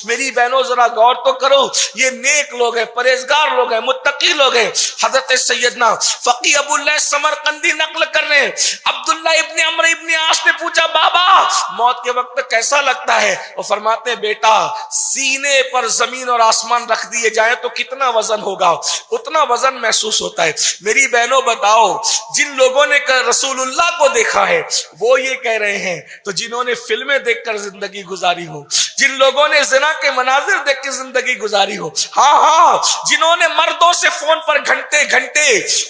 میری بہنوں ذرا غور تو کرو، یہ نیک لوگ ہیں، پرہیزگار لوگ ہیں، متقی لوگ ہیں۔ حضرت سیدنا فقی ابو اللہ سمرقندی نقل کر رہے ہیں، عبداللہ ابن عمرو ابن عاص نے پوچھا بابا موت کے وقت کیسا لگتا ہے؟ وہ فرماتے ہیں بیٹا سینے پر زمین اور آسمان رکھ دیے جائیں تو کتنا وزن ہوگا، اتنا وزن محسوس ہوتا ہے۔ میری بہنوں بتاؤ، جن لوگوں نے رسول اللہ کو دیکھا ہے وہ یہ کہہ رہے ہیں، تو جنہوں نے فلمیں دیکھ کر زندگی گزاری ہو، جن لوگوں نے زنا کے مناظر دیکھ کے زندگی گزاری ہو، ہاں جنہوں نے مردوں سے فون پر گھنٹے گھنٹے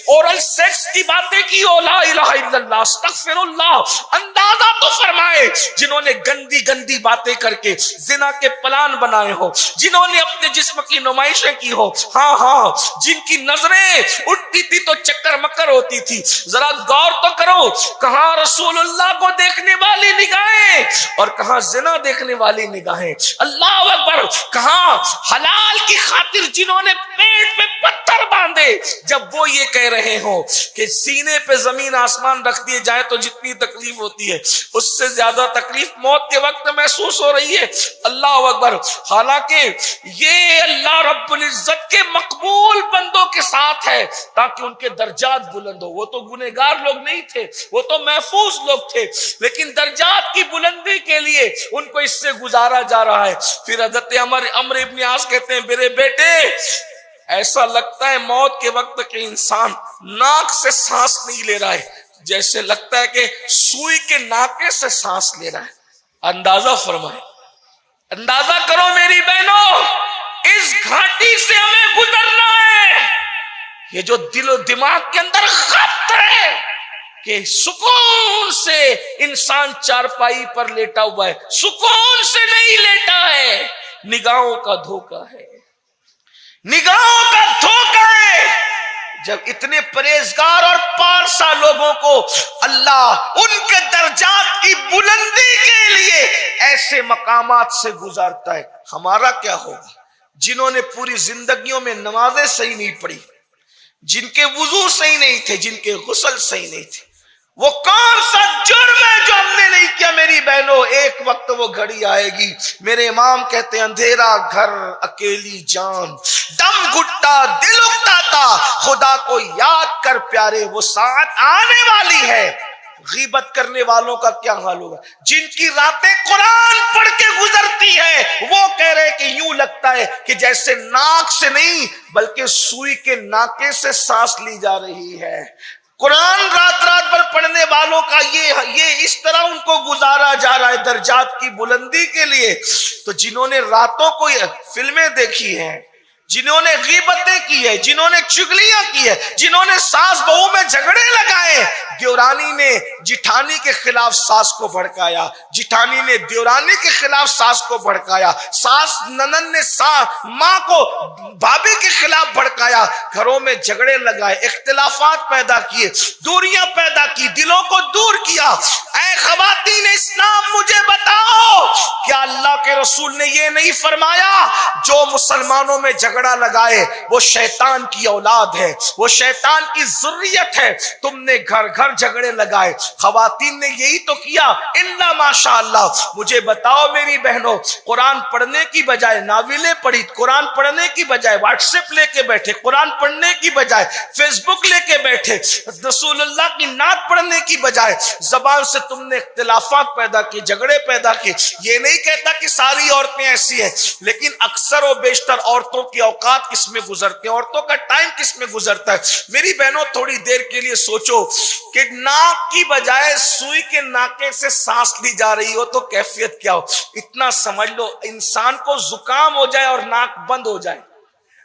اورل سیکس کی باتیں کی ہو، لا الہ الا اللہ استغفر اللہ، اندازہ تو فرمائے جنہوں نے گندی گندی باتیں کر کے زنا کے پلان بنائے ہو، جنہوں نے اپنے جسم کی نمائشیں کی ہو، ہاں جن کی نظریں اٹھتی تھی تو چکر مکر ہوتی تھی۔ ذرا غور تو کرو، کہاں رسول اللہ کو دیکھنے والی نگاہیں اور کہاں زنا دیکھنے والی نگاہیں۔ اللہ اکبر، کہاں حلال کی خاطر جنہوں نے پیٹ پہ پتھر باندھے، جب وہ یہ کہہ رہے ہوں کہ سینے پہ زمین آسمان رکھ دیے جائے تو جتنی تکلیف ہوتی ہے اس سے زیادہ تکلیف موت کے وقت محسوس ہو رہی ہے۔ اللہ اکبر، حالانکہ یہ اللہ رب العزت کے مقبول بندوں کے ساتھ ہے تاکہ ان کے درجات بلند ہو۔ وہ تو گنہگار لوگ نہیں تھے، وہ تو محفوظ لوگ تھے، لیکن درجات کی بلندی کے لیے ان کو اس سے گزارا جا رہا ہے۔ پھر حضرت عمرو ابن عاص کہتے ہیں میرے بیٹے ایسا لگتا ہے موت کے وقت کہ انسان ناک سے سانس نہیں لے رہا ہے، جیسے لگتا ہے کہ سوئی کے ناکے سے سانس لے رہا ہے۔ اندازہ فرمائے، اندازہ کرو میری بہنوں، اس گھاٹی سے ہمیں گزرنا ہے۔ یہ جو دل و دماغ کے اندر خط ہے کہ سکون سے انسان چارپائی پر لیٹا ہوا ہے، سکون سے نہیں لیٹا ہے، نگاہوں کا دھوکہ ہے، نگاہوں کا دھوکہ ہے۔ جب اتنے پرہیزگار اور پارسا لوگوں کو اللہ ان کے درجات کی بلندی کے لیے ایسے مقامات سے گزارتا ہے، ہمارا کیا ہوگا؟ جنہوں نے پوری زندگیوں میں نمازیں صحیح نہیں پڑھی، جن کے وضو صحیح نہیں تھے، جن کے غسل صحیح نہیں تھے، وہ کون سا جرم ہے جو ہم نے نہیں کیا؟ میری بہنوں ایک وقت وہ گھڑی آئے گی، میرے امام کہتے ہیں اندھیرا گھر اکیلی جان، دم گھٹتا دل اکتاتا، خدا کو یاد کر پیارے وہ ساعت آنے والی ہے۔ غیبت کرنے والوں کا کیا حال ہوگا؟ جن کی راتیں قرآن پڑھ کے گزرتی ہے وہ کہہ رہے کہ یوں لگتا ہے کہ جیسے ناک سے نہیں بلکہ سوئی کے ناکے سے سانس لی جا رہی ہے۔ قرآن رات رات بھر پڑھنے والوں کا یہ اس طرح ان کو گزارا جا رہا ہے درجات کی بلندی کے لیے۔ تو جنہوں نے راتوں کو فلمیں دیکھی ہیں، جنہوں نے غیبتیں کی ہے، جنہوں نے چگلیاں کی ہے، جنہوں نے ساس بہو میں جھگڑے لگائے، دیورانی نے جٹھانی کے خلاف ساس کو بھڑکایا، جٹھانی نے دیورانی کے خلاف ساس کو بھڑکایا، ساس ننن نے ماں کو بھابھی کے خلاف بھڑکایا، گھروں میں جھگڑے لگائے، اختلافات پیدا کیے، دوریاں پیدا کی، دلوں کو دور کیا۔ اے خواتین اسلام مجھے بتاؤ، کیا اللہ کے رسول نے یہ نہیں فرمایا جو مسلمانوں میں جھگڑا لگائے وہ شیطان کی اولاد ہے، وہ شیطان کی ذریت ہے؟ تم نے گھر گھر جھگڑے لگائے، خواتین نے یہی تو کیا الا ماشاء اللہ۔ مجھے بتاؤ میری بہنوں، قرآن پڑھنے کی بجائے ناولیں پڑھی، قرآن پڑھنے کی بجائے واٹس ایپ لے کے بیٹھے، قرآن پڑھنے کی بجائے فیس بک لے کے بیٹھے، رسول اللہ کی نعت پڑھنے کی بجائے زبان سے تم نے اختلافات پیدا کی، جھگڑے پیدا کی۔ یہ نہیں کہتا کہ ساری عورتیں ایسی ہیں، لیکن اکثر و بیشتر عورتوں کی اوقات کس میں گزرتے ہیں، عورتوں کا ٹائم کس میں گزرتا ہے؟ میری بہنوں تھوڑی دیر کے لیے سوچو کہ ناک کی بجائے سوئی کے ناکے سے سانس لی جا رہی ہو تو کیفیت کیا ہو؟ اتنا سمجھ لو، انسان کو زکام ہو جائے اور ناک بند ہو جائے،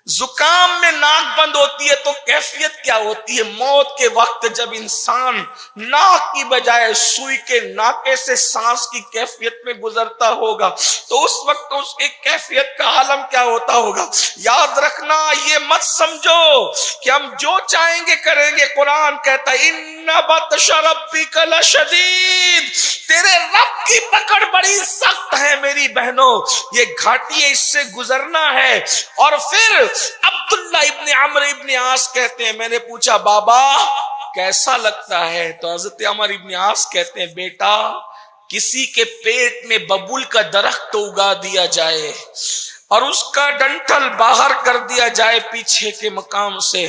زکام میں ناک بند ہوتی ہے تو کیفیت کیا ہوتی ہے؟ موت کے وقت جب انسان ناک کی بجائے سوئی کے ناکے سے سانس کی کیفیت میں گزرتا ہوگا تو اس وقت اس کی کیفیت کا عالم کیا ہوتا ہوگا؟ یاد رکھنا، یہ مت سمجھو کہ ہم جو چاہیں گے کریں گے۔ قرآن کہتا ہے ان بطش ربک لشدید، تیرے رب کی پکڑ بڑی سخت ہے میری بہنوں، یہ گھاٹی ہے، اس سے گزرنا ہے۔ اور پھر عبداللہ ابن عمرو ابن عاص کہتے ہیں میں نے پوچھا بابا کیسا لگتا ہے؟ تو حضرت عمرو ابن عاص کہتے ہیں بیٹا کسی کے پیٹ میں ببول کا درخت اگا دیا جائے اور اس کا ڈنٹل باہر کر دیا جائے پیچھے کے مقام سے،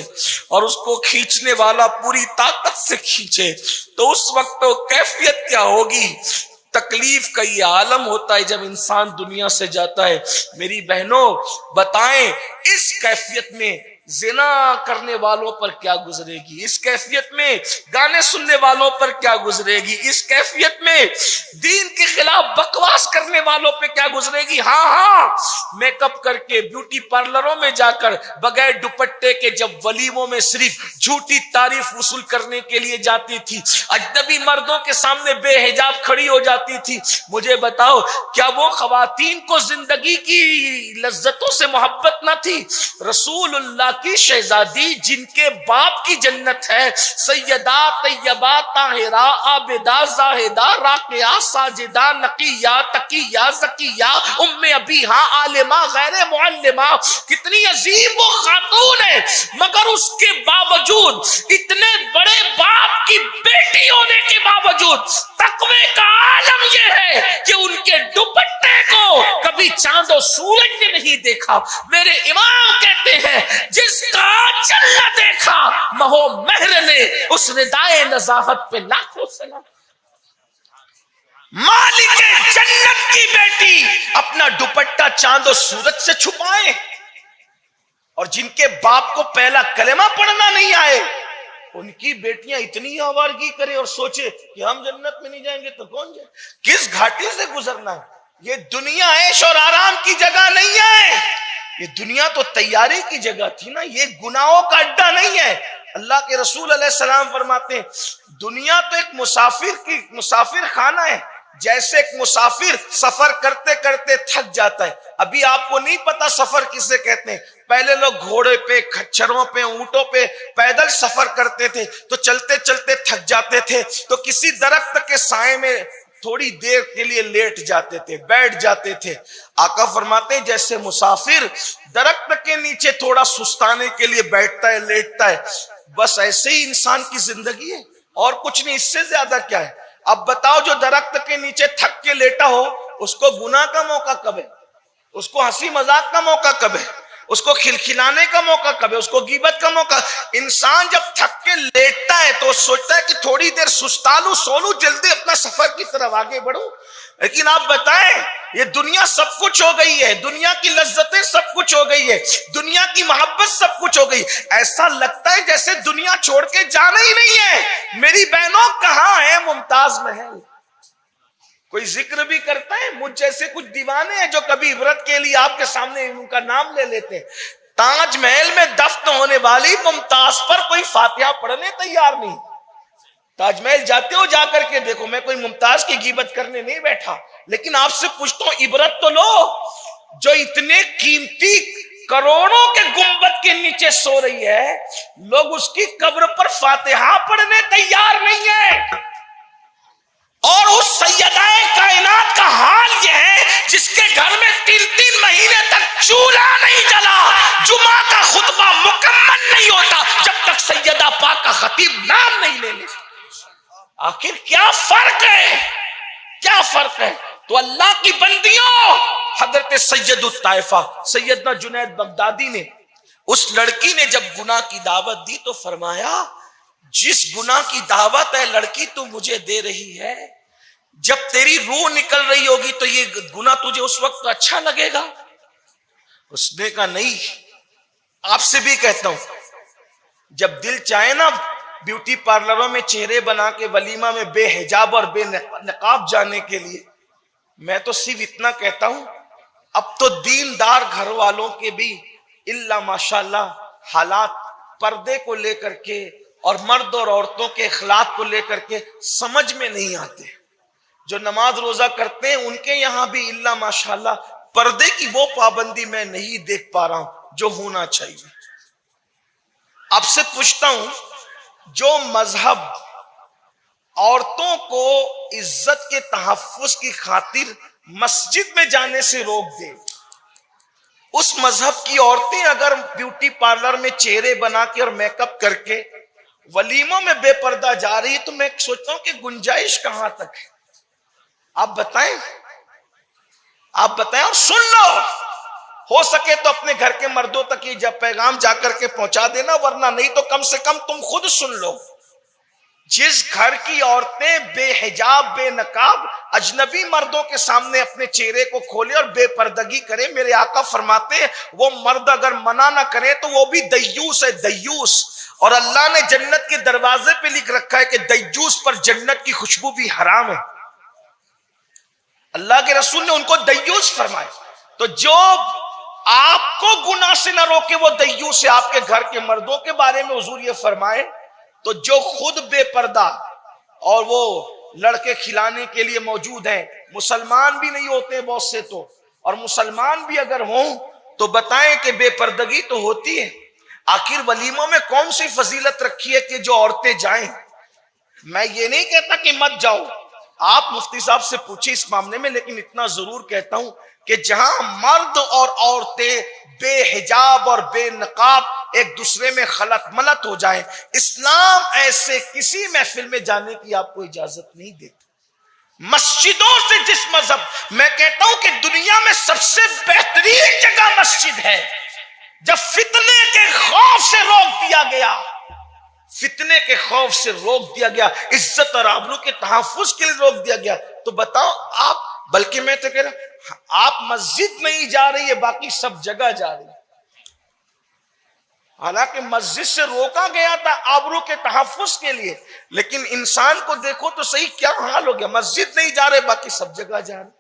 اور اس کو کھینچنے والا پوری طاقت سے کھینچے، تو اس وقت تو کیفیت کیا ہوگی؟ تکلیف کا یہ عالم ہوتا ہے جب انسان دنیا سے جاتا ہے۔ میری بہنوں بتائیں اس کیفیت میں زنا کرنے والوں پر کیا گزرے گی، اس کیفیت میں گانے سننے والوں پر کیا گزرے گی، اس کیفیت میں دین کے خلاف بکواس کرنے والوں پہ کیا گزرے گی۔ ہاں میک اپ کر کے بیوٹی پارلروں میں جا کر بغیر دوپٹے کے جب ولیموں میں صرف جھوٹی تعریف وصول کرنے کے لیے جاتی تھی، اجنبی مردوں کے سامنے بے حجاب کھڑی ہو جاتی تھی، مجھے بتاؤ کیا وہ خواتین کو زندگی کی لذتوں سے محبت نہ تھی؟ رسول اللہ کی شہزادی جن کے باپ کی جنت ہے، سیدہ طیبہ طاہرہ عابدہ زاہدہ راقیہ ساجدہ نقیہ تقیہ زکیہ ام ابیہا عالمہ غیر معلمہ، کتنی عظیم وہ خاتون ہے، مگر اس کے باوجود اتنے بڑے باپ کی بیٹی ہونے کے باوجود تقوی کا عالم یہ ہے کہ ان کے دوپٹے کو کبھی چاند و سورج نے نہیں دیکھا۔ میرے امام کہتے ہیں جس کا آنچل نہ دیکھا مہو مہر نے اس ردائے نزاہت پہ لاکھوں سلام۔ مالک جنت کی بیٹی اپنا دوپٹہ چاند و سورج سے چھپائے، اور جن کے باپ کو پہلا کلمہ پڑھنا نہیں آئے ان کی بیٹیاں اتنی آوارگی کرے اور سوچے کہ ہم جنت میں نہیں جائیں گے تو کون جائے؟ کس گھاٹی سے گزرنا ہے؟ یہ دنیا عیش اور آرام کی جگہ نہیں ہے، یہ دنیا تو تیاری کی جگہ تھی نا، یہ گناہوں کا اڈا نہیں ہے۔ اللہ کے رسول علیہ السلام فرماتے ہیں دنیا تو ایک مسافر خانہ ہے، جیسے ایک مسافر سفر کرتے کرتے تھک جاتا ہے۔ ابھی آپ کو نہیں پتا سفر کسے کہتے ہیں، پہلے لوگ گھوڑے پہ کھچروں پہ اونٹوں پہ پیدل سفر کرتے تھے تو چلتے چلتے تھک جاتے تھے تو کسی درخت کے سائے میں تھوڑی دیر کے لیے لیٹ جاتے تھے، بیٹھ جاتے تھے۔ آقا فرماتے ہیں جیسے مسافر درخت کے نیچے تھوڑا سستانے کے لیے بیٹھتا ہے لیٹتا ہے، بس ایسے ہی انسان کی زندگی ہے اور کچھ نہیں، اس سے زیادہ کیا ہے؟ اب بتاؤ جو درخت کے نیچے تھک کے لیٹا ہو اس کو گناہ کا موقع کب ہے؟ اس کو ہنسی مذاق کا موقع کب ہے؟ اس کو کھلکھلانے کا موقع کب ہے؟ اس کو غیبت کا موقع؟ انسان جب تھک کے لیٹتا ہے تو سوچتا ہے کہ تھوڑی دیر سستا لوں سو لوں جلدی اپنا سفر کی طرف آگے بڑھوں۔ لیکن آپ بتائیں یہ دنیا سب کچھ ہو گئی ہے، دنیا کی لذتیں سب کچھ ہو گئی ہے، دنیا کی محبت سب کچھ ہو گئی، ایسا لگتا ہے جیسے دنیا چھوڑ کے جانا ہی نہیں ہے۔ میری بہنوں کہاں ہے ممتاز محل؟ کوئی ذکر بھی کرتا ہے؟ مجھ جیسے کچھ دیوانے ہیں جو کبھی عبرت کے لیے آپ کے سامنے ان کا نام لے لیتے ہیں۔ تاج محل میں دفن ہونے والی ممتاز پر کوئی فاتحہ پڑھنے تیار نہیں۔ تاج محل جاتے ہو جا کر کے دیکھو، میں کوئی ممتاز کی غیبت کرنے نہیں بیٹھا، لیکن آپ سے پوچھتا ہوں عبرت تو لو، جو اتنے قیمتی کروڑوں کے گنبد کے نیچے سو رہی ہے، لوگ اس کی قبر پر فاتحہ پڑھنے تیار نہیں ہے۔ اور اس سیدہ کائنات کا حال یہ ہے جس کے گھر میں 3 مہینے تک چولہا نہیں جلا، جمعہ کا خطبہ مکمل نہیں ہوتا جب تک سیدہ پاک کا خطیب نام نہیں لے لیتا۔ آخر کیا فرق ہے؟ کیا فرق ہے؟ تو اللہ کی بندیوں، حضرت سید الطائفہ سیدنا جنید بغدادی نے، اس لڑکی نے جب گناہ کی دعوت دی تو فرمایا جس گناہ کی دعوت ہے لڑکی تو مجھے دے رہی ہے، جب تیری روح نکل رہی ہوگی تو یہ گناہ تجھے اس وقت اچھا لگے گا؟ اس نے کہا نہیں، آپ سے بھی کہتا ہوں جب دل چاہے نا بیوٹی پارلروں میں چہرے بنا کے ولیمہ میں بے حجاب اور بے نقاب جانے کے لیے، میں تو صرف اتنا کہتا ہوں اب تو دیندار گھر والوں کے بھی الا ماشاءاللہ حالات پردے کو لے کر کے اور مرد اور عورتوں کے اخلاق کو لے کر کے سمجھ میں نہیں آتے۔ جو نماز روزہ کرتے ہیں ان کے یہاں بھی الا ماشاءاللہ پردے کی وہ پابندی میں نہیں دیکھ پا رہا ہوں جو ہونا چاہیے۔ آپ سے پوچھتا ہوں جو مذہب عورتوں کو عزت کے تحفظ کی خاطر مسجد میں جانے سے روک دے، اس مذہب کی عورتیں اگر بیوٹی پارلر میں چہرے بنا کے اور میک اپ کر کے ولیموں میں بے پردہ جا رہی ہے تو میں سوچتا ہوں کہ گنجائش کہاں تک ہے؟ آپ بتائیں اور سن لو، ہو سکے تو اپنے گھر کے مردوں تک یہ جب پیغام جا کر کے پہنچا دینا، ورنہ نہیں تو کم سے کم تم خود سن لو۔ جس گھر کی عورتیں بے حجاب بے نقاب اجنبی مردوں کے سامنے اپنے چہرے کو کھولے اور بے پردگی کرے، میرے آقا فرماتے ہیں وہ مرد اگر منع نہ کرے تو وہ بھی دیوس ہے، دیوس۔ اور اللہ نے جنت کے دروازے پہ لکھ رکھا ہے کہ دیوس پر جنت کی خوشبو بھی حرام ہے۔ اللہ کے رسول نے ان کو دیوس فرمایا۔ تو جو آپ کو گناہ سے نہ روکے وہ دیوس ہے۔ آپ کے گھر کے مردوں کے بارے میں حضور یہ فرمائے تو جو خود بے پردہ اور وہ لڑکے کھلانے کے لیے موجود ہیں، مسلمان بھی نہیں ہوتے بہت سے تو، اور مسلمان بھی اگر ہوں تو بتائیں کہ بے پردگی تو ہوتی ہے۔ آخر ولیموں میں کون سی فضیلت رکھی ہے کہ جو عورتیں جائیں؟ میں یہ نہیں کہتا کہ مت جاؤ، آپ مفتی صاحب سے پوچھیں اس معاملے میں، لیکن اتنا ضرور کہتا ہوں کہ جہاں مرد اور عورتیں بے حجاب اور بے نقاب ایک دوسرے میں خلط ملط ہو جائیں، اسلام ایسے کسی محفل میں جانے کی آپ کو اجازت نہیں دیتا۔ مسجدوں سے جس مذہب، میں کہتا ہوں کہ دنیا میں سب سے بہترین جگہ مسجد ہے۔ جب فتنے کے خوف سے روک دیا گیا، فتنے کے خوف سے روک دیا گیا، عزت اور آبرو کے تحفظ کے لیے روک دیا گیا، تو بتاؤ آپ، بلکہ میں تو کہہ رہا آپ مسجد نہیں جا رہی ہے، باقی سب جگہ جا رہی ہے۔ حالانکہ مسجد سے روکا گیا تھا آبرو کے تحفظ کے لیے، لیکن انسان کو دیکھو تو صحیح کیا حال ہو گیا، مسجد نہیں جا رہے باقی سب جگہ جا رہے۔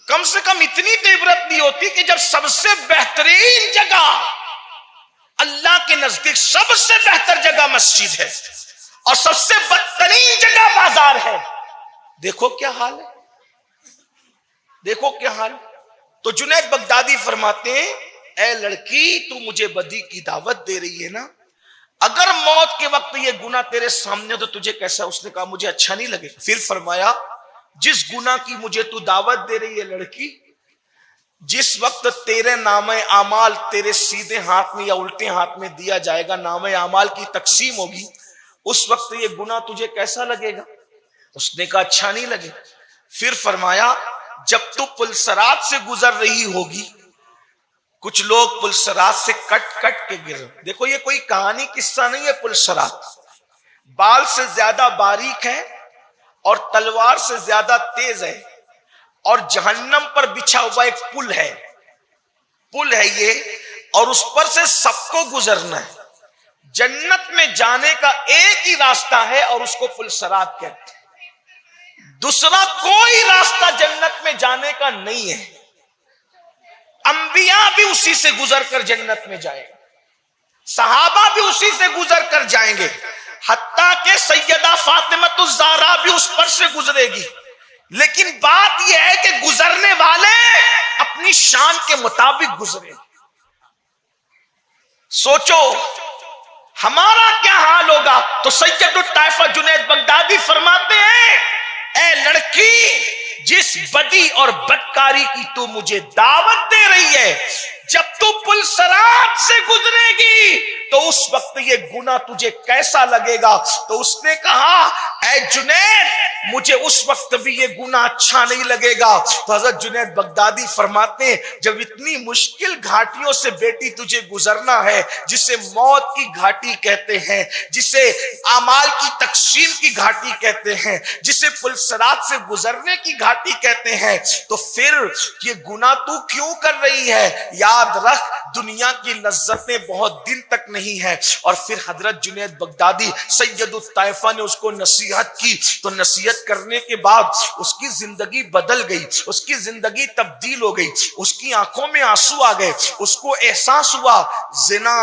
کم سے کم اتنی تو عبرت نہیں ہوتی کہ جب سب سے بہترین جگہ اللہ کے نزدیک، سب سے بہتر جگہ مسجد ہے اور سب سے بدترین جگہ بازار ہے، دیکھو کیا حال ہے، دیکھو کیا حال۔ تو جنید بغدادی فرماتے ہیں اے لڑکی تو مجھے بدی کی دعوت دے رہی ہے نا، اگر موت کے وقت یہ گناہ تیرے سامنے تو تجھے کیسا؟ اس نے کہا مجھے اچھا نہیں لگے۔ پھر فرمایا جس گناہ کی مجھے تو دعوت دے رہی ہے لڑکی، جس وقت تیرے نام اعمال تیرے سیدھے ہاتھ میں یا الٹے ہاتھ میں دیا جائے گا، نام اعمال کی تقسیم ہوگی، اس وقت یہ گناہ تجھے کیسا لگے گا؟ اس نے کہا اچھا نہیں لگے۔ پھر فرمایا جب تو پلسرات سے گزر رہی ہوگی، کچھ لوگ پلسرات سے کٹ کٹ کے گر، دیکھو یہ کوئی کہانی قصہ نہیں ہے، پلسرات بال سے زیادہ باریک ہے اور تلوار سے زیادہ تیز ہے، اور جہنم پر بچھا ہوا ایک پل ہے یہ، اور اس پر سے سب کو گزرنا ہے۔ جنت میں جانے کا ایک ہی راستہ ہے اور اس کو پلسرات کہتے ہیں، دوسرا کوئی راستہ جنت میں جانے کا نہیں ہے۔ انبیاء بھی اسی سے گزر کر جنت میں جائیں گے، صحابہ بھی اسی سے گزر کر جائیں گے، حتیٰ کہ سیدہ فاطمۃ الزہرا بھی اس پر سے گزرے گی۔ لیکن بات یہ ہے کہ گزرنے والے اپنی شان کے مطابق گزرے۔ سوچو ہمارا کیا حال ہوگا؟ تو سید الطائفہ جنید بغدادی فرماتے ہیں اے لڑکی جس بدی اور بدکاری کی تو مجھے دعوت دے رہی ہے، جب تو پلسرات سے گزرے گی تو اس وقت یہ گناہ تجھے کیسا لگے گا؟ تو اس نے کہا اے جنید مجھے اس وقت بھی یہ گناہ اچھا نہیں لگے گا۔ تو حضرت جنید بغدادی فرماتے ہیں جب اتنی مشکل گھاٹیوں سے بیٹی تجھے گزرنا ہے، جسے موت کی گھاٹی کہتے ہیں، جسے اعمال کی تقسیم کی گھاٹی کہتے ہیں، جسے پلسرات سے گزرنے کی گھاٹی کہتے ہیں، تو پھر یہ گناہ تو کیوں کر رہی ہے؟ یاد رکھ دنیا کی لذتیں بہت دن تک نہیں ہے۔ اور پھر حضرت جنید بغدادی سید الطائفہ نے اس کو نصیحت کی، تو نصیحت کرنے کے بعد اس کی زندگی بدل گئی، اس کی زندگی تبدیل ہو گئی، اس کی آنکھوں میں آنسو آ گئے، اس کو احساس ہوا زنا،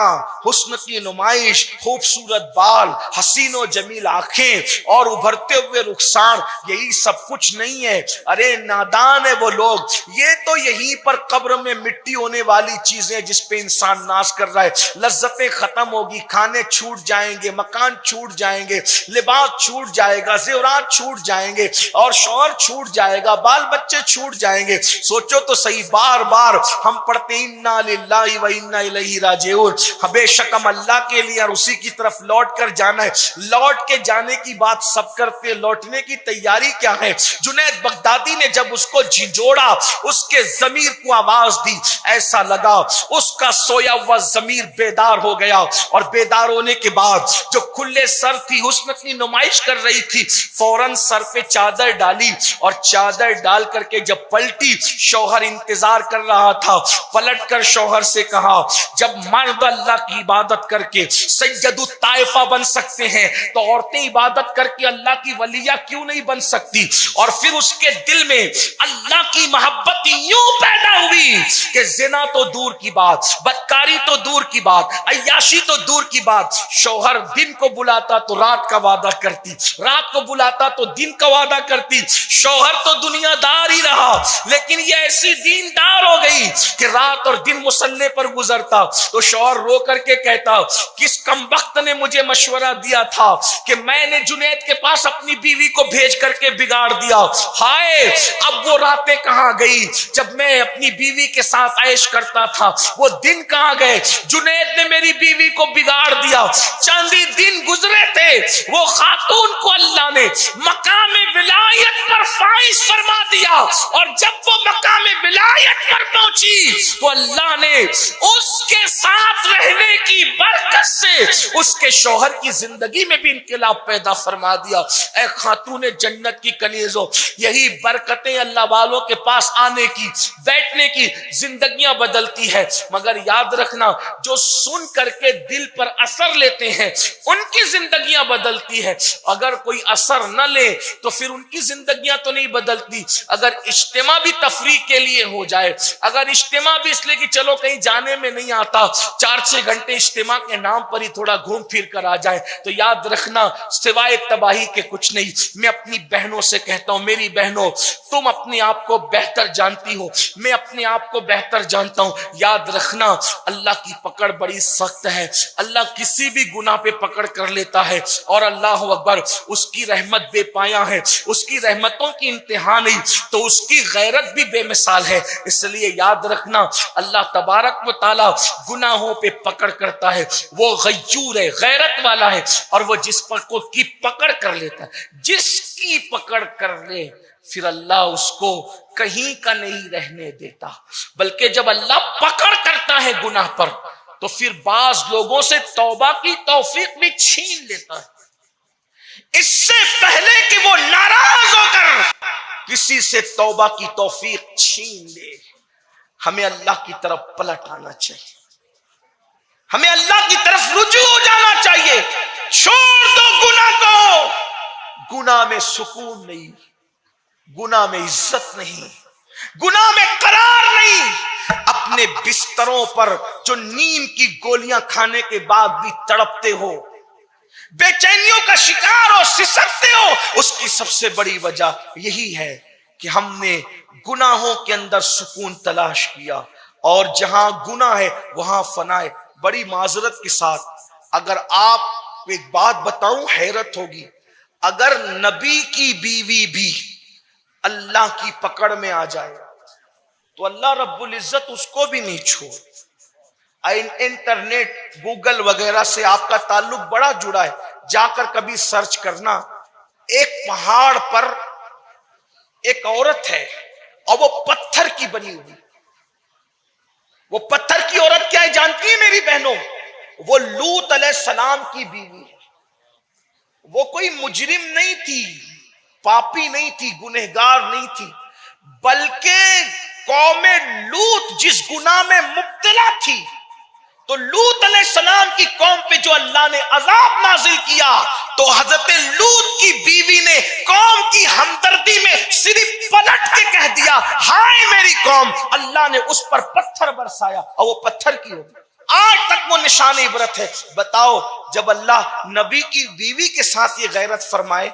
حسن کی نمائش، خوبصورت بال، حسین و جمیل آنکھیں اور ابھرتے ہوئے رخسار، یہی سب کچھ نہیں ہے۔ ارے نادان ہے وہ لوگ، یہ تو یہیں پر قبر میں مٹی ہونے والی چیزیں جس جس پہ انسان ناز کر رہا ہے، لذتیں ختم ہوگی، کھانے چھوٹ جائیں گے، مکان چھوٹ جائیں گے، لباس چھوٹ جائے گا، زیورات چھوٹ جائیں گے، اور شوہر چھوٹ جائے گا، بال بچے چھوٹ جائیں گے۔ سوچو تو صحیح، بار بار ہم پڑھتے ہیں انا للہ و انا الیہ راجعون، بے شک ہم اللہ کے لیے اور اسی کی طرف لوٹ کر جانا ہے۔ لوٹ کے جانے کی بات سب کرتے ہیں، لوٹنے کی تیاری کیا ہے؟ جنید بغدادی نے جب اس کو جھنجھوڑا، اس کے ضمیر کو آواز دی، ایسا لگا اس کا سویا ہوا ضمیر بیدار ہو گیا، اور بیدار ہونے کے بعد جو کھلے سر تھی، حسن کی نمائش کر رہی تھی، فوراً سر پہ چادر ڈالی، اور چادر ڈال کر کے جب پلٹی، شوہر انتظار کر رہا تھا، پلٹ کر شوہر سے کہا جب مرد اللہ کی عبادت کر کے سید الطائفہ بن سکتے ہیں تو عورتیں عبادت کر کے اللہ کی ولیہ کیوں نہیں بن سکتی؟ اور پھر اس کے دل میں اللہ کی محبت یوں پیدا ہوئی کہ زنا تو دور کی بات، بدکاری تو دور کی بات، عیاشی تو دور کی بات، شوہر دن کو بلاتا تو رات کا وعدہ کرتی، رات کو بلاتا تو دن کا وعدہ کرتی۔ شوہر تو دنیا دار ہی رہا، لیکن یہ ایسی دیندار ہو گئی کہ رات اور دن مصلے پر گزرتا تو شوہر رو کر کے کہتا کس کمبخت نے مجھے مشورہ دیا تھا کہ میں نے جنید کے پاس اپنی بیوی کو بھیج کر کے بگاڑ دیا، ہائے اب وہ راتیں کہاں گئی جب میں اپنی بیوی کے ساتھ عیش کرتا تھا، وہ دن کہاں گئے؟ جنید نے میری بیوی کو بگاڑ دیا، چاندی دن گزرے تھے، وہ خاتون کو اللہ نے مقام ولایت پر فائز فرما دیا، اور جب وہ مقام ولایت پر پہنچی تو اللہ نے اس کے ساتھ رہنے کی برکت سے اس کے شوہر کی زندگی میں بھی انقلاب پیدا فرما دیا۔ اے خاتون جنت کی کنیزوں، یہی برکتیں اللہ والوں کے پاس آنے کی، بیٹھنے کی، زندگیاں بدلتی ہے۔ مگر یاد رکھنا جو سن کر کے دل پر اثر لیتے ہیں ان کی زندگیاں بدلتی ہے، اگر کوئی اثر نہ لے تو پھر ان کی زندگیاں تو نہیں بدلتی۔ اگر اجتماع بھی تفریح کے لیے ہو جائے، اگر اجتماع بھی اس لیے کہ چلو کہیں جانے میں نہیں آتا، 4-6 گھنٹے اجتماع کے نام پر ہی تھوڑا گھوم پھر کر آ جائے، تو یاد رکھنا سوائے تباہی کے کچھ نہیں۔ میں اپنی بہنوں سے کہتا ہوں، میری بہنوں تم اپنے آپ کو بہتر جانتی ہو، میں اپنے آپ کو بہتر جانتا ہوں، یاد رکھنا اللہ کی پکڑ بڑی سخت ہے، اللہ کسی بھی گناہ پہ پکڑ کر لیتا ہے، اور اللہ اکبر اس کی رحمت بے پایاں ہے، اس کی رحمتوں کی انتہا نہیں، تو اس کی غیرت بھی بے مثال ہے۔ اس لیے یاد رکھنا اللہ تبارک و تعالی گناہوں پہ پکڑ کرتا ہے، وہ غیور ہے، غیرت والا ہے، اور وہ جس پر کو کی پکڑ کر لیتا ہے، جس کی پکڑ کر لے پھر اللہ اس کو کہیں کا نہیں رہنے دیتا، بلکہ جب اللہ پکڑ کرتا ہے گناہ پر تو پھر بعض لوگوں سے توبہ کی توفیق بھی چھین لیتا ہے، اس سے پہلے کہ وہ ناراض ہو کر کسی سے توبہ کی توفیق چھین لے۔ ہمیں اللہ کی طرف پلٹ آنا چاہیے، ہمیں اللہ کی طرف رجوع ہو جانا چاہیے۔ چھوڑ دو گناہ کو، گناہ میں سکون نہیں، گناہ میں عزت نہیں، گناہ میں قرار نہیں۔ اپنے بستروں پر جو نیند کی گولیاں کھانے کے بعد بھی تڑپتے ہو، بے چینیوں کا شکار ہو، سسکتے ہو، اس کی سب سے بڑی وجہ یہی ہے کہ ہم نے گناہوں کے اندر سکون تلاش کیا، اور جہاں گناہ ہے وہاں فنا ہے۔ بڑی معذرت کے ساتھ اگر آپ کو ایک بات بتاؤں، حیرت ہوگی، اگر نبی کی بیوی بھی اللہ کی پکڑ میں آ جائے تو اللہ رب العزت اس کو بھی نہیں چھوڑ۔ انٹرنیٹ گوگل وغیرہ سے آپ کا تعلق بڑا جڑا ہے، جا کر کبھی سرچ کرنا، ایک پہاڑ پر ایک عورت ہے اور وہ پتھر کی بنی ہوئی۔ وہ پتھر کی عورت کیا ہے جانتی ہے میری بہنوں؟ وہ لوط علیہ السلام کی بیوی ہے۔ وہ کوئی مجرم نہیں تھی، پاپی نہیں تھی، گنہگار نہیں تھی، بلکہ قوم لوط جس گناہ میں مبتلا تھی، تو لوط علیہ السلام کی قوم پہ جو اللہ نے عذاب نازل کیا تو حضرت لوط کی بیوی نے قوم کی ہمدردی میں صرف پلٹ کے کہہ دیا ہائے میری قوم، اللہ نے اس پر پتھر برسایا اور وہ پتھر کی ہو گئی۔ آج تک وہ نشان عبرت ہے۔ بتاؤ جب اللہ نبی کی بیوی کے ساتھ یہ غیرت فرمائے